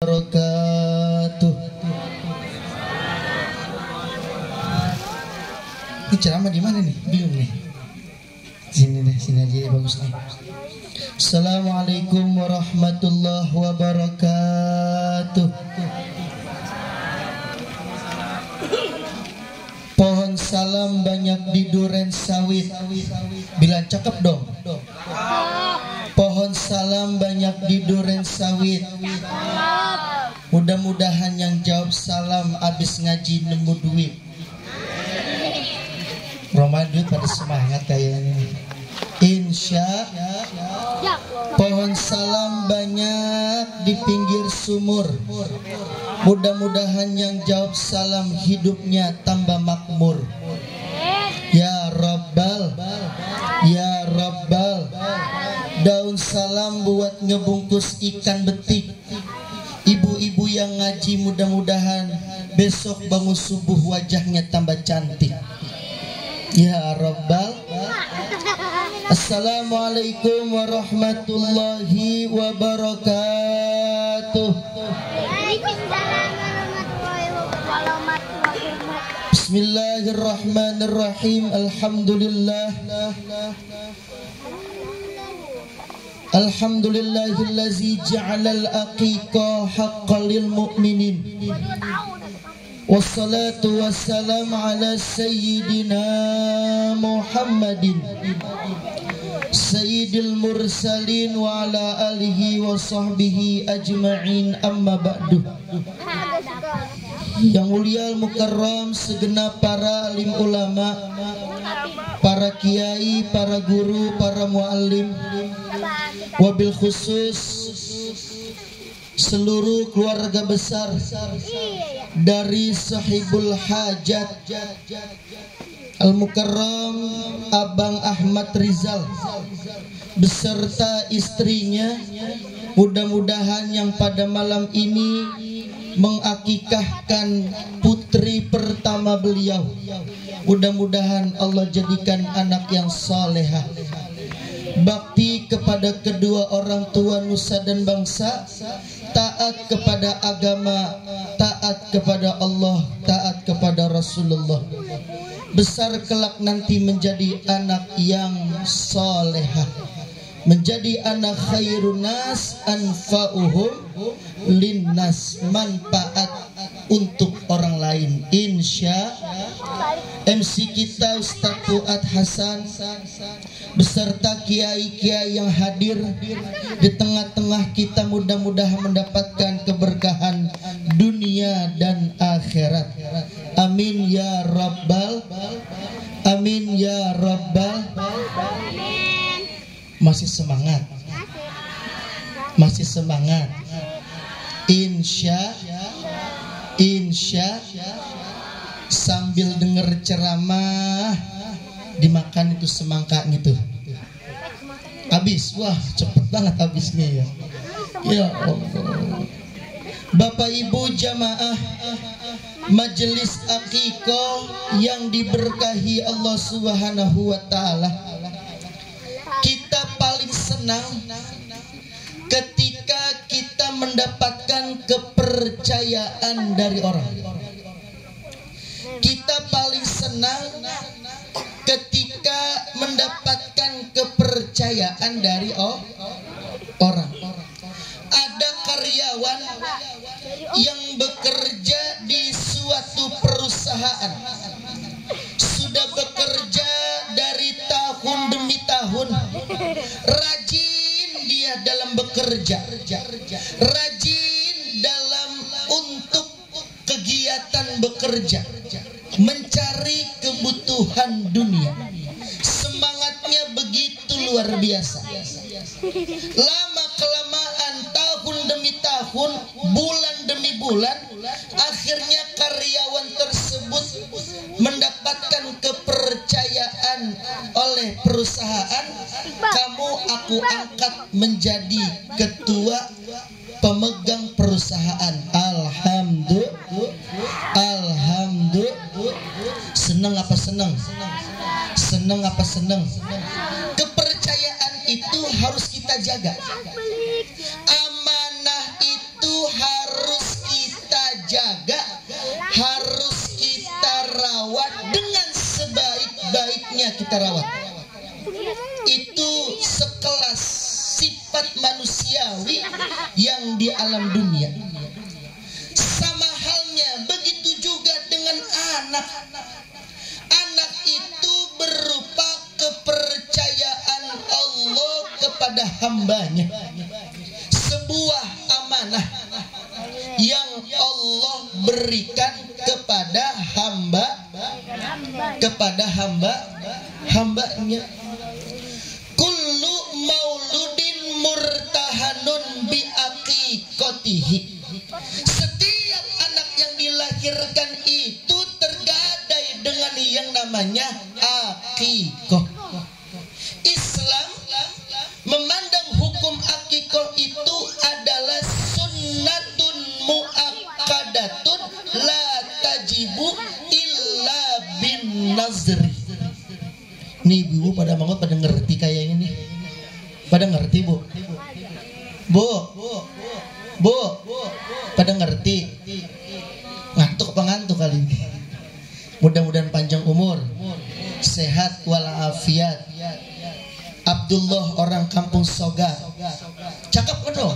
wabarakatuh. Ini ceramah di mana nih? Bingung nih. Sini deh, sini aja ya, bagus nih. Assalamualaikum warahmatullahi wabarakatuh. Pohon salam banyak di duren sawit. Bilang cakep dong. Pohon salam banyak di duren sawit. Mudah-mudahan yang jawab salam abis ngaji nemu duit. Ramadan pada semangat kayaknya. Insya pohon salam banyak di pinggir sumur. Mudah-mudahan yang jawab salam hidupnya tambah makmur. Ya Rabbal, ya Rabbal. Daun salam buat ngebungkus ikan betik. Ibu-ibu yang ngaji mudah-mudahan besok bangun subuh wajahnya tambah cantik. Ya Rabbal. Assalamualaikum warahmatullahi wabarakatuh. Bismillahirrahmanirrahim. Alhamdulillah. Alhamdulillahillazi ja'alal aqiqah haqqan lil mu'minin. Wassalatu wassalam ala sayyidina Muhammadin sayyidil mursalin wa ala alihi wa sahbihi ajma'in, amma ba'du. Yang mulia al-mukarram segenap para alim ulama, para kiai, para guru, para muallim, wabil khusus seluruh keluarga besar dari sahibul hajat Al-Mukarram Abang Ahmad Rizal beserta istrinya. Mudah-mudahan yang pada malam ini mengakikahkan putri pertama beliau, mudah-mudahan Allah jadikan anak yang salehah, bakti kepada kedua orang tua nusa dan bangsa, taat kepada agama, taat kepada Allah, taat kepada Rasulullah. Besar kelak nanti menjadi anak yang salehah, menjadi anak khairun nas anfa'uhum linnas, manfaat untuk orang lain. Insya MC kita Ustaz Fuad Hasan beserta kiai-kiai yang hadir di tengah-tengah kita mudah-mudahan mendapatkan keberkahan dunia dan akhirat. Amin ya Rabbal, amin ya Rabbal. Masih semangat, masih semangat. Insya sambil denger ceramah dimakan itu semangka gitu. Habis, wah cepet banget habisnya ya. Ya Allah. Bapak Ibu jamaah majelis akikoh yang diberkahi Allah Subhanahu wa taala. Kita paling senang ketika kita mendapatkan kepercayaan dari orang. Kita paling senang ketika mendapatkan kepercayaan dari orang. Ada karyawan yang bekerja di suatu perusahaan, sudah bekerja dari tahun demi tahun, rajin dia dalam bekerja, rajin dalam untuk kegiatan bekerja, mencari kebutuhan dunia. Semangatnya begitu luar biasa. Lama kelamaan, tahun demi tahun, bulan demi bulan, akhirnya karyawan tersebut mendapatkan kepercayaan oleh perusahaan. Kamu aku angkat menjadi ketua pemegang perusahaan. Alhamdulillah. Alhamdulillah. Senang apa senang? Senang apa senang? Kepercayaan itu harus kita jaga. Amanah itu harus kita rawat. Itu sekelas sifat manusiawi yang di alam dunia. Sama halnya begitu juga dengan anak. Anak itu berupa kepercayaan Allah kepada hambanya. Sebuah amanah yang Allah berikan kepada hambanya. Kullu mauludin murtahanun bi aqiqatihi. Setiap anak yang dilahirkan itu tergadai dengan yang namanya aqiqah. Islam memandang hukum aqiqah itu adalah sunnatun muakkadatun la tajibu illa bin nazri. Nih ibu pada banget pada ngerti kayaknya nih. Pada ngerti bu? Bu, pada ngerti? Ngantuk apa ngantuk kali ini? Mudah-mudahan panjang umur, sehat walafiat. Abdullah orang kampung Soga. Cakep kan dong?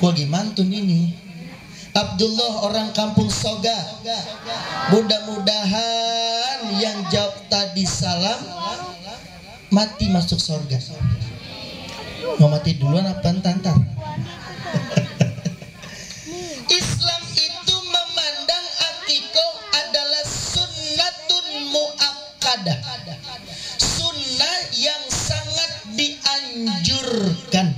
Gua gimantun ini. Abdullah orang kampung Soga. Mudah-mudahan yang jawab tadi salam mati masuk surga. Mau mati duluan apa ntar? Islam itu memandang akikoh adalah sunnatun muakkadah, sunnah yang sangat dianjurkan.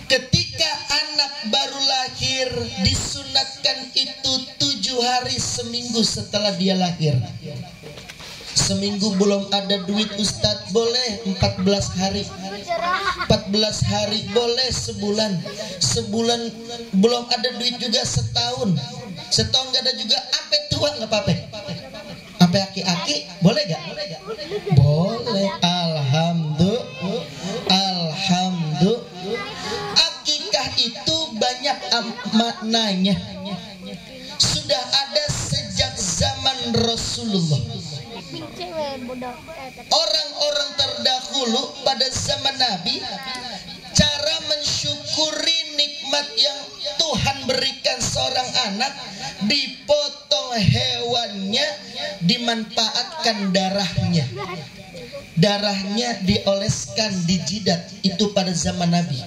Ketika anak baru lahir disunatkan itu 7 hari seminggu setelah dia lahir. Seminggu belum ada duit Ustadz boleh 14 hari. 14 hari boleh sebulan. Sebulan belum ada duit juga setahun. Setahun gak ada juga, sampai tua gak apa-apa. Sampai aki-aki boleh gak? Boleh. Alhamdulillah. Akikah itu banyak maknanya. Sudah ada sejak zaman Rasulullah. Orang-orang terdahulu pada zaman Nabi, cara mensyukuri nikmat yang Tuhan berikan seorang anak, dipotong hewannya, dimanfaatkan darahnya. Darahnya dioleskan di jidat, itu pada zaman Nabi.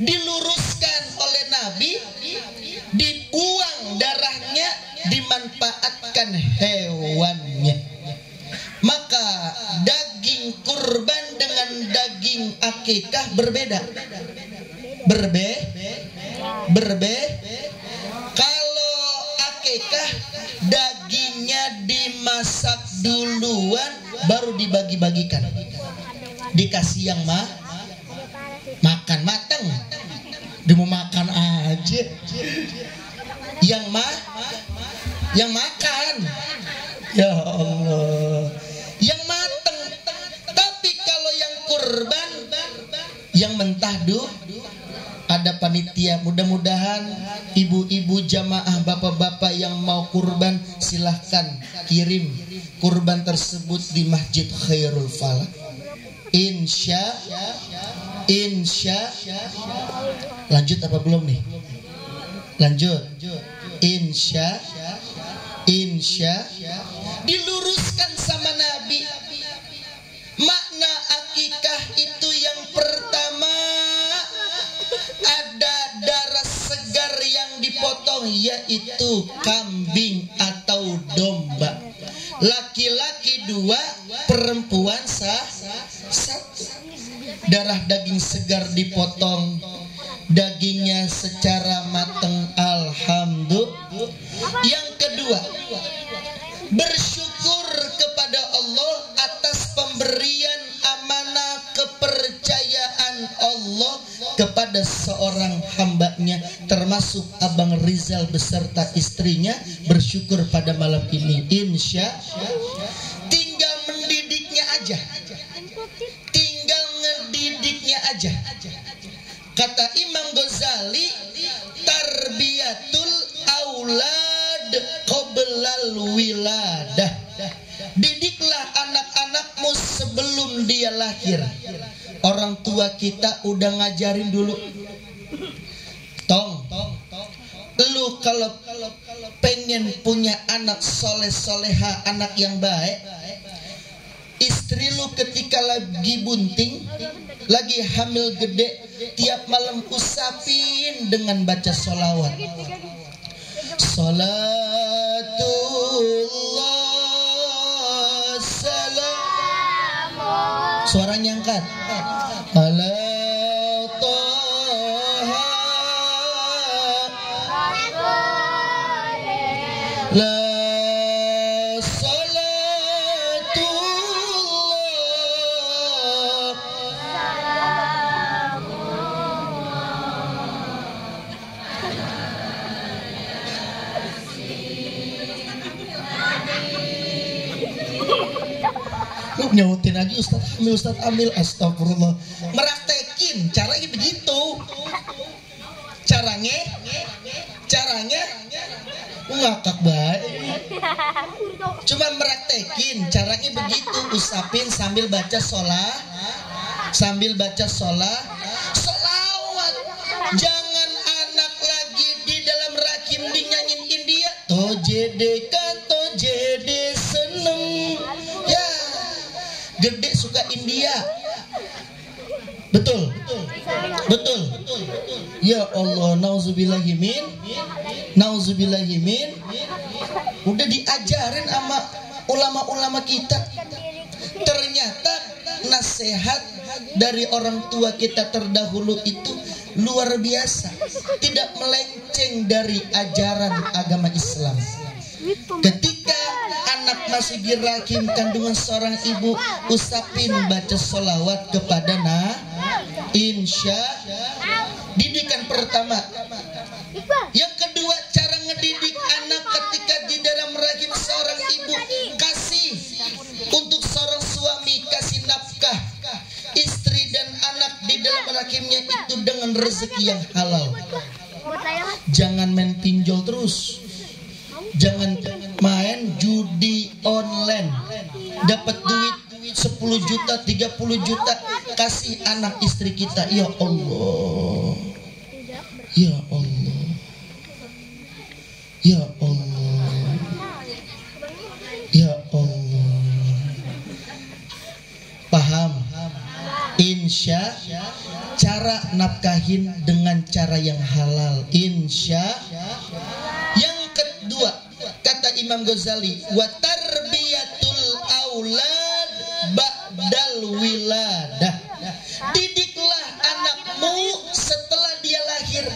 Diluruskan oleh Nabi, dibuang darahnya, dimanfaatkan hewannya. Maka daging kurban dengan daging akikah berbeda. Kalau akikah dagingnya dimasak duluan baru dibagi-bagikan. Dikasih yang makan matang. Dia mau makan aja. Yang makan. Ya Allah. Yang matang. Tapi kalau yang kurban, yang mentah ada panitia. Mudah-mudahan ibu-ibu jamaah, bapak-bapak yang mau kurban, silahkan kirim kurban tersebut di Masjid Khairul Falah. Insya. Lanjut apa belum nih? Lanjut. Insya. Diluruskan sama Nabi. Makna akikah itu yang pertama, ada darah segar yang dipotong, yaitu kambing atau domba. Laki-laki 2, perempuan 1. Darah daging segar dipotong, dagingnya secara matang, alhamdulillah. Yang kedua, bersyukur kepada Allah atas pemberian amanah kepercayaan Allah kepada seorang hambanya, termasuk Abang Rizal beserta istrinya. Bersyukur pada malam ini. Insya tinggal mendidiknya aja. Tinggal ngedidiknya aja. Kata Imam Ghazali, tarbiyatul aulad qoblal wiladah. Didiklah anak sebelum dia lahir, orang tua kita udah ngajarin dulu, Tong, lu kalau pengen punya anak soleh soleha, anak yang baik, istri lu ketika lagi bunting, lagi hamil gede, tiap malam usapin dengan baca sholawat. Salatullah salam, suaranya angkat, ala toha la nyautin lagi Ustadz Amil, astagfirullah. Meraktekin caranya begitu, caranya ngakak baik, cuma meraktekin caranya begitu, usapin sambil baca solawat. Jangan anak lagi di dalam rahim dinyanyiin India, tojede kato jede seneng ya, gede suka India. Betul. Ya Allah, nauzubillahimin. Udah diajarin sama ulama-ulama kita. Ternyata nasihat dari orang tua kita terdahulu itu luar biasa, tidak melenceng dari ajaran agama Islam. Ketika anak masih di rahim kandungan seorang ibu, usapin baca sholawat kepada insya. Didikan pertama. Yang kedua, cara ngedidik anak ketika di dalam rahim seorang ibu, kasih untuk seorang suami, kasih nafkah istri dan anak di dalam rahimnya itu dengan rezeki yang halal. Jangan main pinjol terus, jangan main judi online, dapat duit 10 juta 30 juta kasih anak istri kita. Ya Allah, ya Allah, ya Allah, ya Allah. Paham? Insya cara nafkahin dengan cara yang halal, insya. Yang kedua, kata Imam Ghazali, wa tarbiyatul aulad ba'dal wiladah. Didiklah anakmu setelah dia lahir.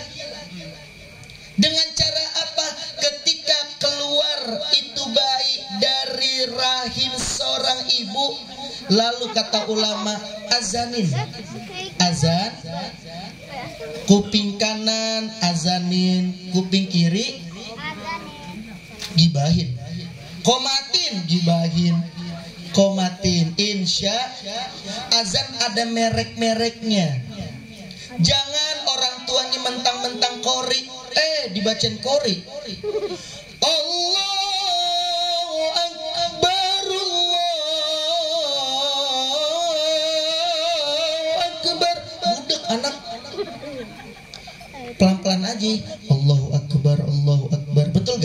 Dengan cara apa? Ketika keluar itu bayi dari rahim seorang ibu, lalu kata ulama, azanin, azan kuping kanan, azanin kuping kiri, gibahin, komatin, insya. Azan ada merek-mereknya. Jangan orang tuanya mentang-mentang kori, dibacain kori. Allahu Akbar, Allahu Akbar. Budak anak, pelan-pelan aja. Allahu Akbar, Allahu Akbar. Betul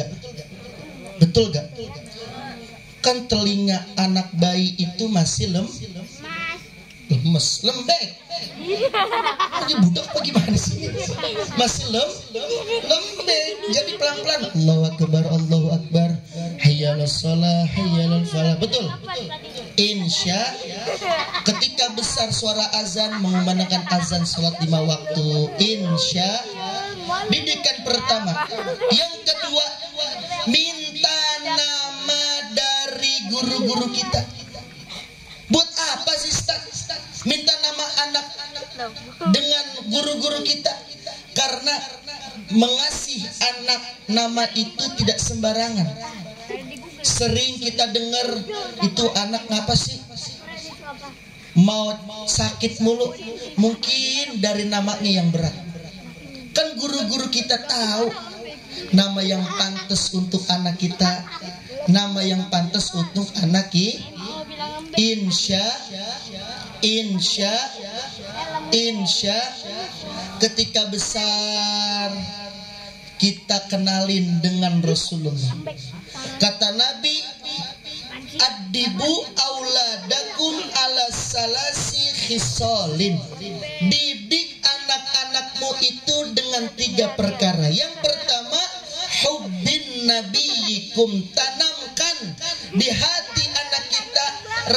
gak? Kan telinga anak bayi itu masih lemes, lembek. Ini budak apa gimana sih? Masih lembek. Jadi pelan-pelan. Allahu Akbar, Allahu Akbar. Hayyalas shalah, hayyalal falah. Betul. Insya. Ketika besar suara azan, mengumandangkan azan salat 5 waktu. Insya. Didikan pertama. Yang kedua, minta nama dari guru-guru kita. Buat apa sih Ustaz minta nama anak dengan guru-guru kita? Karena mengasih anak nama itu tidak sembarangan. Sering kita dengar, itu anak ngapa sih mau sakit mulu? Mungkin dari namanya yang berat. Kan guru-guru kita tahu nama yang pantas untuk anak kita, nama yang pantas untuk anak kita. Insya insya ketika besar kita kenalin dengan Rasulullah. Kata Nabi, adibu auladakum ala salasi khisalin. Didik anak-anakmu itu dengan 3 perkara. Yang pertama, hubbin nabiyikum. Tanamkan di hati anak kita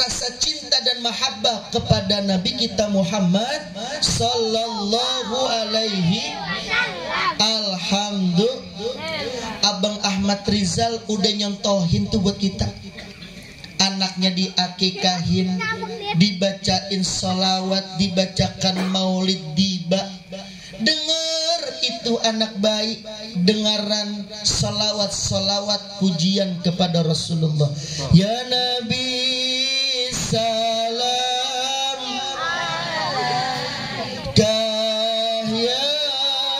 rasa cinta dan mahabbah kepada Nabi kita Muhammad sallallahu alaihi. Alhamdulillah, Abang Ahmad Rizal udah nyontohin tuh buat kita. Anaknya diakikahin, dibacain sholawat, dibacakan maulid tiba. Dengar itu anak baik, dengaran sholawat pujian kepada Rasulullah. Ya Nabi salam kah, ya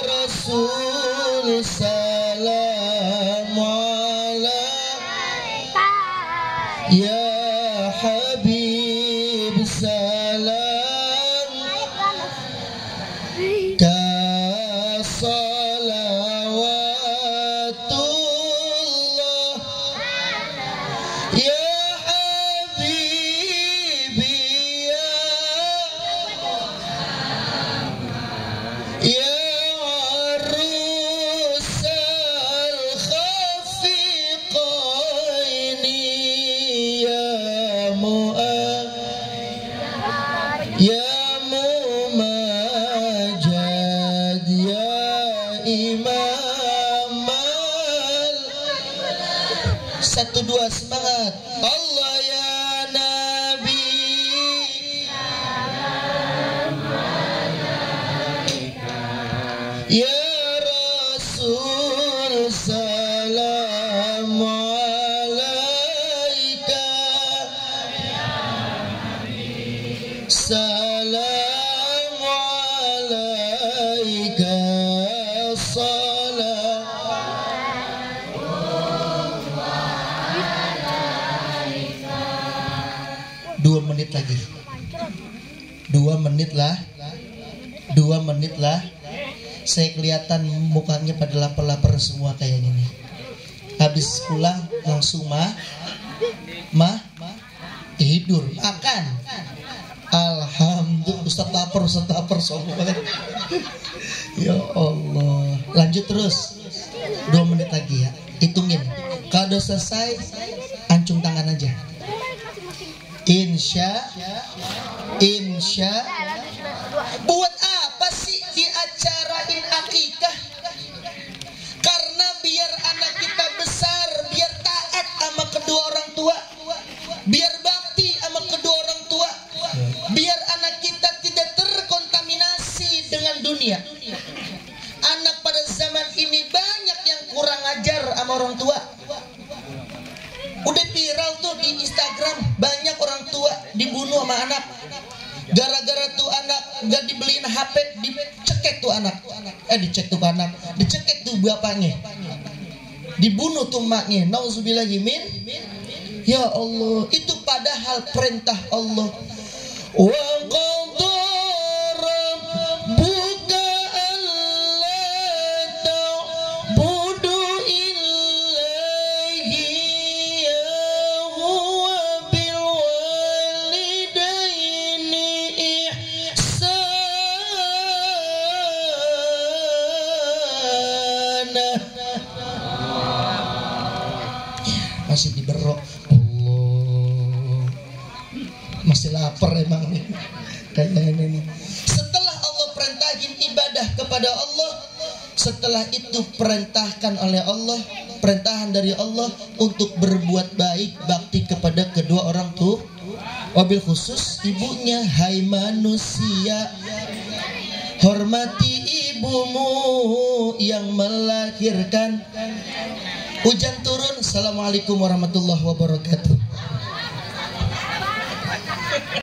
Rasul salam alaika, ya Habib salam ka salawatullah, ya Habibi ya arusal khafiqaini, ya mumajad, ya imamal. 1, 2 semangat. Allah ya Nabi ya Rasul salam alaika, salam alaika salam. 2 menit lagi. 2 menit lah. 2 menit lah. Saya kelihatan mukanya pada lapar-lapar semua kayak gini. Habis pulang langsung tidur, makan. Alhamdulillah, Ustaz lapar sombong banget. Ya Allah. Lanjut terus. 2 menit lagi ya. Hitungin. Kalau udah selesai, ancung tangan aja. Insya. Buat apa sih diacarain akikah? Karena biar anak kita besar, biar taat sama kedua orang tua, biar bakti sama kedua orang tua, biar anak kita tidak terkontaminasi dengan dunia. Anak pada zaman ini banyak yang kurang ajar sama orang tua. Udah viral tuh di Instagram, banyak orang tua dibunuh sama anak. Gara-gara tuh anak gak dibeliin HP, dicekek tuh anak. Dicekek tuh bapaknya. Dibunuh tuh maknya. Nauzubillahimin. Ya Allah, itu padahal perintah Allah. Wa qadara rabbuka alla ta'budu illa iyyahu wa bil walidaini ihsana. Masih diberok. Masih lapar emang nih. Setelah Allah perintahin ibadah kepada Allah, setelah itu perintahkan oleh Allah, perintahan dari Allah untuk berbuat baik, bakti kepada kedua orang tua, wabil khusus ibunya. Hai manusia, hormati ibumu yang melahirkan. Hujan turun. Assalamualaikum warahmatullahi wabarakatuh.